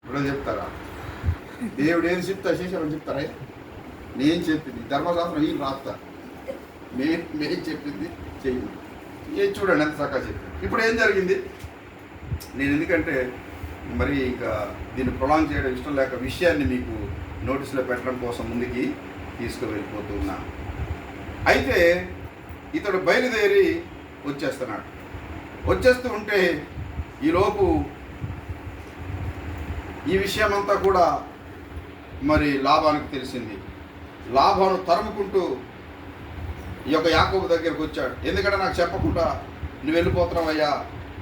ఇప్పుడు చెప్తారా? దేవుడు ఏం చెప్తా చేసామని చెప్తారా? నేను చెప్పింది ధర్మశాస్త్రం వీళ్ళు రాస్తా, నేను చెప్పింది చెయ్యి. ఏ చూడండి ఎంత చక్కగా చెప్పింది. ఇప్పుడు ఏం జరిగింది? నేను ఎందుకంటే మరి ఇంకా దీన్ని ప్రొలాంగ్ చేయడం ఇష్టం లేక విషయాన్ని మీకు నోటీసులో పెట్టడం కోసం ముందుకి తీసుకువెళ్ళిపోతూ ఉన్నా. అయితే ఇతడు బయలుదేరి వచ్చేస్తున్నాడు. వచ్చేస్తూ ఉంటే ఈలోపు ఈ విషయమంతా కూడా మరి లాబానికి తెలిసింది. లాబాను తరుముకుంటూ ఈ యొక్క యాకోబు దగ్గరికి వచ్చాడు. ఎందుకంటే నాకు చెప్పకుండా నువ్వు వెళ్ళిపోతున్నావయ్యా,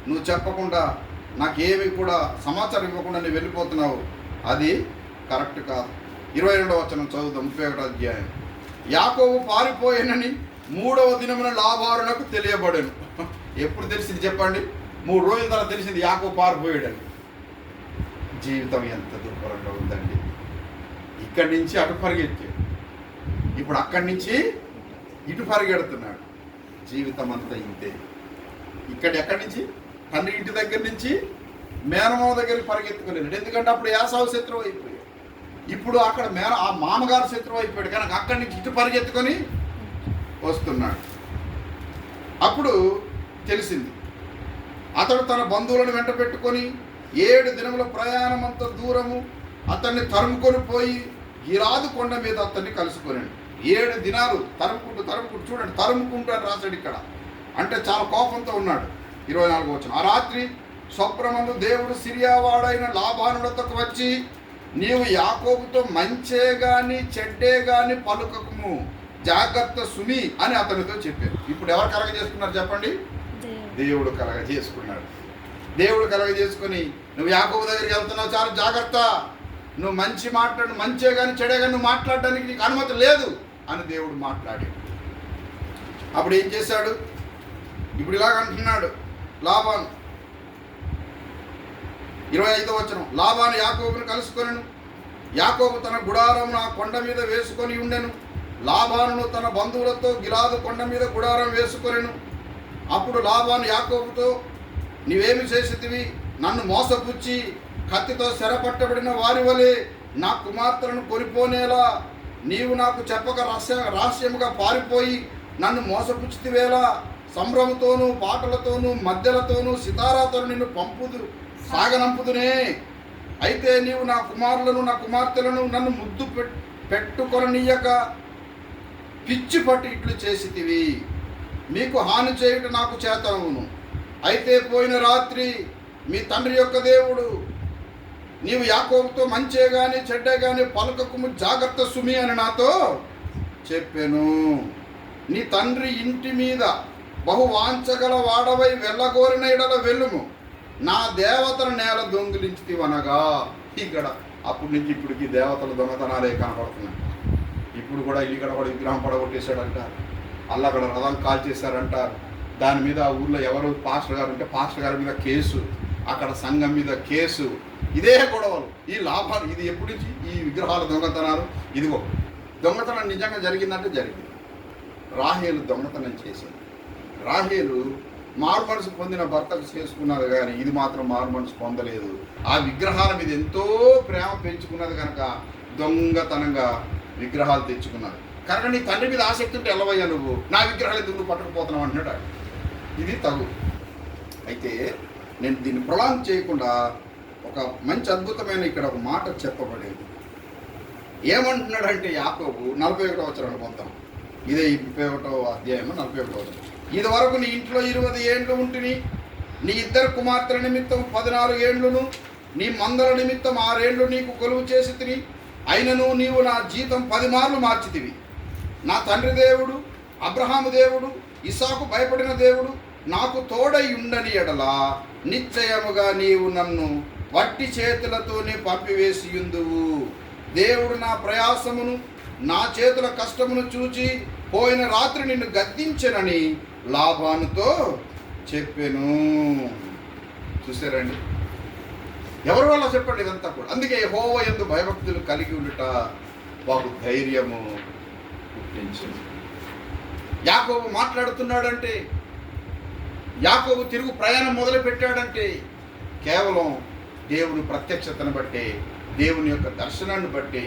నువ్వు చెప్పకుండా నాకేమి కూడా సమాచారం ఇవ్వకుండా నువ్వు వెళ్ళిపోతున్నావు, అది కరెక్ట్ కాదు. 22వ వచనం చదువుదాం. 31వ అధ్యాయం. యాకోబు పారిపోయానని 3వ దినమున లాబానునకు తెలియబడెను. ఎప్పుడు తెలిసింది చెప్పండి? 3 రోజుల తర్వాత తెలిసింది యాకోబు పారిపోయాడని. జీవితం ఎంత దుర్భరంగా ఉందండి. ఇక్కడి నుంచి అటు పరిగెత్తాడు, ఇప్పుడు అక్కడి నుంచి ఇటు పరిగెడుతున్నాడు. జీవితం అంతా ఇంతే. ఎక్కడి నుంచి? తండ్రి ఇంటి దగ్గర నుంచి మేనమామ దగ్గరికి పరిగెత్తుకోలేడు. ఎందుకంటే అప్పుడు యాసావు శత్రువు అయిపోయాడు. ఇప్పుడు అక్కడ ఆ మామగారు శత్రువు అయిపోయాడు కనుక అక్కడి నుంచి ఇటు పరిగెత్తుకొని వస్తున్నాడు. అప్పుడు తెలిసింది. అతడు తన బంధువులను వెంట పెట్టుకొని 7 దినముల ప్రయాణం అంత దూరము అతన్ని తరుముకొని పోయి గిలాదు కొండ మీద అతన్ని కలుసుకొనాడు. 7 దినాలు తరుముకుంటూ చూడండి, తరుముకుంటూ అని రాశాడు ఇక్కడ. అంటే చాలా కోపంతో ఉన్నాడు. 24వ వచనం. ఆ రాత్రి స్వప్నమందు దేవుడు సిరియావాడైన లాబానుడతకు వచ్చి, నీవు యాకోబుతో మంచే గాని చెడ్డే గాని పలుకకుము, జాగ్రత్త సుమి అని అతనితో చెప్పారు. ఇప్పుడు ఎవరు కలగజేసుకున్నారు చెప్పండి? దేవుడు కలగజేసుకున్నాడు. దేవుడు కలగజేసుకొని, నువ్వు యాకోబు దగ్గరికి వెళ్తున్నావు, చాలా జాగ్రత్త, నువ్వు మంచే కానీ చెడే కానీ నువ్వు మాట్లాడడానికి నీకు అనుమతి లేదు అని దేవుడు మాట్లాడాడు. అప్పుడు ఏం చేశాడు? ఇప్పుడు ఇలాగ అంటున్నాడు లాబాను. 25వ వచనం. లాబాను యాకోబును కలుసుకొనెను. యాకోబు తన గుడారమును ఆ కొండ మీద వేసుకొని ఉండెను. లాబానును తన బంధువులతో గిలాదు కొండ మీద గుడారం వేసుకొనెను. అప్పుడు లాబాను యాకోబుతో, నీవేమి చేసితివి? నన్ను మోసపుచ్చి కత్తితో చెరపట్టబడిన వారి వలె నా కుమార్తెలను కొనిపోనేలా నీవు నాకు చెప్పక రహస్యముగా పారిపోయి నన్ను మోసపుచ్చితివేలా? సంభ్రమతోనూ పాటలతోనూ మధ్యలతోనూ సితారాతోనూ నిన్ను సాగనంపుదునే. అయితే నీవు నా కుమారులను నా కుమార్తెలను నన్ను ముద్దు పెట్టుకొననీయక పిచ్చి పట్టి ఇట్లు చేసితివి. మీకు హాని చేయుట నాకు చేతనవును. అయితే పోయిన రాత్రి మీ తండ్రి యొక్క దేవుడు, నీవు యాకోబుతో మంచే గాని చెడ్డే గాని పలుకకుము, జాగ్రత్త సుమి అని నాతో చెప్పాను. నీ తండ్రి ఇంటి మీద బహు వాంచగల వాడవై వెళ్ళగోరిన ఎడల వెళ్ళుము, నా దేవతల నేల దొంగిలించితివనగా. ఇక్కడ అప్పటి నుంచి ఇప్పటికి దేవతల దొంగతనాలే కనపడుతున్నాయి. ఇప్పుడు కూడా ఇక్కడ కూడా విగ్రహం పడగొట్టేశాడంటారు, అక్కడ రథం కాల్ చేశారంటారు. దాని మీద ఆ ఊర్లో ఎవరు పాస్టర్ గారు ఉంటే పాస్టర్ గారి మీద కేసు, అక్కడ సంఘం మీద కేసు, ఇదే గొడవలు, ఈ లాభాలు. ఇది ఎప్పటి నుంచి ఈ విగ్రహాల దొంగతనాలు? ఇదిగో దొంగతనం నిజంగా జరిగిందంటే జరిగింది. రాహేలు దొంగతనం చేసింది. రాహేలు మారు మనసు పొందిన భర్తకు చేసుకున్నది కానీ ఇది మాత్రం మారు మనసు పొందలేదు. ఆ విగ్రహాల మీద ఎంతో ప్రేమ పెంచుకున్నది కనుక దొంగతనంగా విగ్రహాలు తెచ్చుకున్నది కనుక నీ తండ్రి మీద ఆసక్తి ఉంటే ఎల్లవయ్యా నువ్వు నా విగ్రహాలు ఎందుకు నువ్వు పట్టుకుపోతున్నావు అంటున్నాడు. ఇది తగు. అయితే నేను దీన్ని ప్రొలాంగ్ చేయకుండా ఒక మంచి అద్భుతమైన ఇక్కడ ఒక మాట చెప్పబడేది. ఏమంటున్నాడంటే యాకోబు 41వ వచనం పొందాం. ఇదే 31వ అధ్యాయం 41వ వచనం. ఇది వరకు నీ ఇంట్లో 20 ఏండ్లు ఉంటిని, నీ 2 కుమార్తెల నిమిత్తం 14 ఏండ్లును, నీ మందల నిమిత్తం 6 ఏండ్లు నీకు కొలువు చేసి తిని, అయినను నీవు నా జీతం 10 మార్లు మార్చితివి. నా తండ్రి దేవుడు అబ్రహాము దేవుడు ఇస్సాకు భయపడిన దేవుడు నాకు తోడై ఉండని ఎడలా నిశ్చయముగా నీవు నన్ను వట్టి చేతులతోనే పంపివేసియుందువు. దేవుడు నా ప్రయాసమును నా చేతుల కష్టమును చూచి పోయిన రాత్రి నిన్ను గద్దించెనని లాబానుతో చెప్పెను. చూసారండి, ఎవరి వల్ల చెప్పండి ఇదంతా కూడా? అందుకే యెహోవా యందు భయభక్తులు కలిగి ఉండుట వాకు ధైర్యము పుట్టించింది. యాకోబు మాట్లాడుతున్నాడంటే, యాకోబు తిరుగు ప్రయాణం మొదలు పెట్టాడంటే కేవలం దేవుని ప్రత్యక్షతను బట్టే, దేవుని యొక్క దర్శనాన్ని బట్టే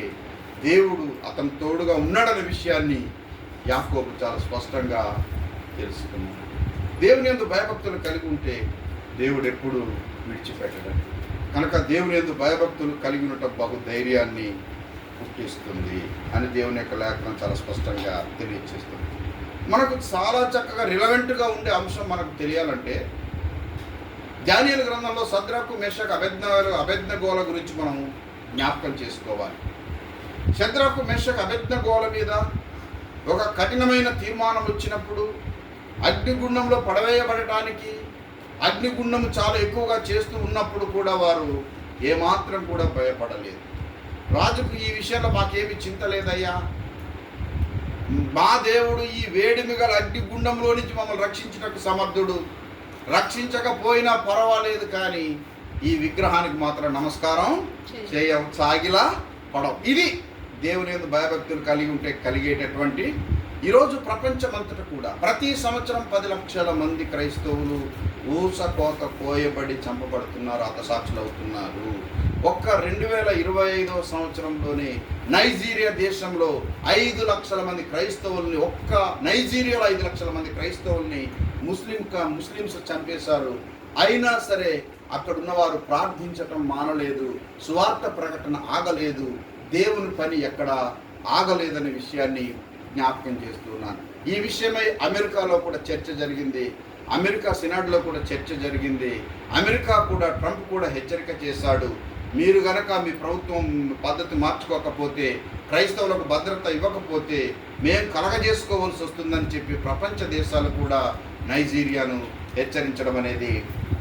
దేవుడు అతని తోడుగా ఉన్నాడనే విషయాన్ని యాకోబు చాలా స్పష్టంగా తెలుసుకున్నాడు. దేవుని యందు భయభక్తులు కలిగి ఉంటే దేవుడు ఎప్పుడు విడిచిపెట్టడం. కనుక దేవుని యందు భయభక్తులు కలిగి ఉండటం బహు ధైర్యాన్ని పుట్టిస్తుంది అని దేవుని యొక్క లేఖనం చాలా స్పష్టంగా తెలియజేస్తుంది. మనకు చాలా చక్కగా రిలవెంట్గా ఉండే అంశం మనకు తెలియాలంటే దానియేలు గ్రంథంలో షద్రకు మేషకు అబేద్నెగోల గురించి మనం జ్ఞాపకం చేసుకోవాలి. షద్రకు మేషకు అబేద్నెగోల మీద ఒక కఠినమైన తీర్మానం వచ్చినప్పుడు అగ్నిగుండంలో పడవేయబడటానికి అగ్నిగుండం చాలా ఎక్కువగా చేస్తూ ఉన్నప్పుడు కూడా వారు ఏమాత్రం కూడా భయపడలేదు. రాజుకు ఈ విషయంలో మాకేమి చింత లేదయ్యా, మా దేవుడు ఈ వేడిమి గల అగ్నిగుండంలో నుంచి మమ్మల్ని రక్షించడానికి సమర్థుడు, రక్షించకపోయినా పర్వాలేదు కానీ ఈ విగ్రహానికి మాత్రం నమస్కారం సాగిలా పడవు. ఇది దేవుని యందు భయభక్తులు కలిగి ఉంటే కలిగేటటువంటి. ఈరోజు ప్రపంచమంతటా కూడా ప్రతి సంవత్సరం 10 లక్షల మంది క్రైస్తవులు ఊసకోత కోయబడి చంపబడుతున్నారు, హతసాక్షులు అవుతున్నారు. ఒక్క 2025 సంవత్సరంలోనే నైజీరియా దేశంలో 5 లక్షల మంది క్రైస్తవుల్ని, ఒక్క నైజీరియాలో 5 లక్షల మంది క్రైస్తవుల్ని ముస్లిమ్స్ చంపేశారు. అయినా సరే అక్కడ ఉన్నవారు ప్రార్థించటం మానలేదు, సువార్త ప్రకటన ఆగలేదు, దేవుని పని ఎక్కడ ఆగలేదనే విషయాన్ని జ్ఞాపకం చేస్తున్నాను. ఈ విషయమై అమెరికాలో కూడా చర్చ జరిగింది, అమెరికా సినాడ్లో కూడా చర్చ జరిగింది. అమెరికా కూడా ట్రంప్ కూడా హెచ్చరిక చేశాడు, మీరు గనక మీ ప్రభుత్వం పద్ధతి మార్చుకోకపోతే, క్రైస్తవులకు భద్రత ఇవ్వకపోతే మేము కలగజేసుకోవాల్సి వస్తుందని చెప్పి ప్రపంచ దేశాలు కూడా నైజీరియాను హెచ్చరించడం అనేది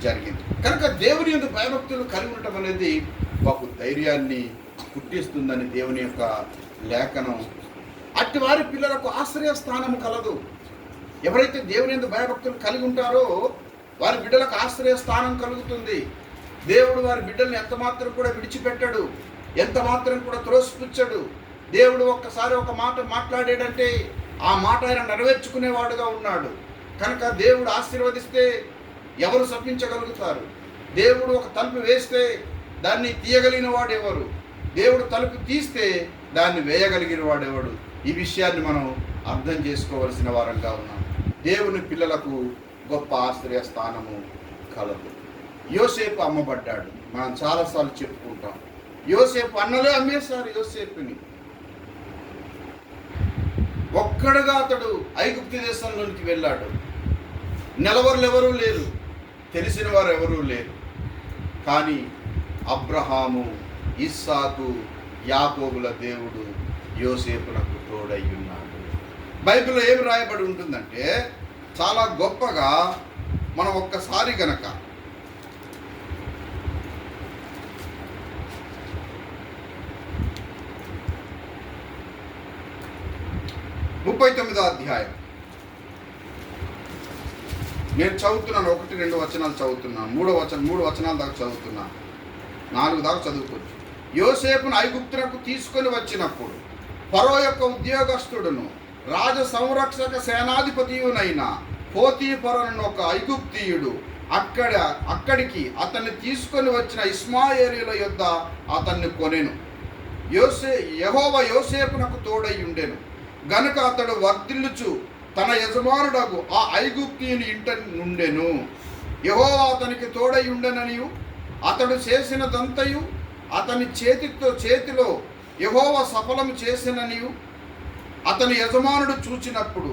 జరిగింది. కనుక దేవుని యందు భయభక్తులు కలిగి ఉండటం అనేది బహు ధైర్యాన్ని పుట్టిస్తుందని దేవుని యొక్క లేఖనం. అట్టి వారి పిల్లలకు ఆశ్రయ స్థానం కలదు. ఎవరైతే దేవుని యందు భయభక్తులు కలిగి ఉంటారో వారి బిడ్డలకు ఆశ్రయ స్థానం కలుగుతుంది. దేవుడు వారి బిడ్డల్ని ఎంత మాత్రం కూడా విడిచిపెట్టడు, ఎంత మాత్రం కూడా త్రోసిపుచ్చడు. దేవుడు ఒక్కసారి ఒక మాట మాట్లాడాడంటే ఆ మాట ఆయన నెరవేర్చుకునేవాడుగా ఉన్నాడు. కనుక దేవుడు ఆశీర్వదిస్తే ఎవరు శపించగలుగుతారు? దేవుడు ఒక తలుపు వేస్తే దాన్ని తీయగలిగిన వాడెవరు? దేవుడు తలుపు తీస్తే దాన్ని వేయగలిగిన వాడెవడు? ఈ విషయాన్ని మనం అర్థం చేసుకోవలసిన వారంగా ఉన్నాం. దేవుని పిల్లలకు గొప్ప ఆశ్రయ స్థానము కలదు. యోసేపు అమ్మబడ్డాడు, మనం చాలాసార్లు చెప్పుకుంటాం. యోసేపు అన్నలే అమ్మేశారు యోసేపుని. ఒక్కడుగా అతడు ఐగుప్తు దేశంలోనికి వెళ్ళాడు. నెలవర్లు ఎవరూ లేరు, తెలిసిన వారు ఎవరూ లేరు. కానీ అబ్రహాము, ఇస్సాకు, యాకోబుల దేవుడు యోసేపునకు తోడై ఉన్నాడు. బైబిల్లో ఏమి రాయబడి ఉంటుందంటే చాలా గొప్పగా మనం ఒక్కసారి గనక 39వ అధ్యాయం నేను చదువుతున్నాను. 1-2 వచనాలు చదువుతున్నాను, 3 వచనాల దాకా చదువుతున్నాను, 4 దాకా చదువుకోవచ్చు. యోసేపును ఐగుప్తునకు తీసుకొని వచ్చినప్పుడు ఫరో యొక్క ఉద్యోగస్తుడును రాజ సంరక్షక సేనాధిపతియునైన పోతీఫరను ఒక ఐగుప్తీయుడు అక్కడికి అతన్ని తీసుకొని వచ్చిన ఇష్మాయేలీయుల యొద్ద అతన్ని కొనెను. యెహోవా యోసేపునకు తోడై ఉండెను గనుక అతడు వర్ధిల్లుచు తన యజమానుడగు ఆ ఐగుప్తీయుని ఇంట నుండెను. యెహోవా అతనికి తోడై ఉండెననియు అతడు చేసినదంతయు అతని చేతిలో యెహోవా సఫలము చేసిననియు అతని యజమానుడు చూచినప్పుడు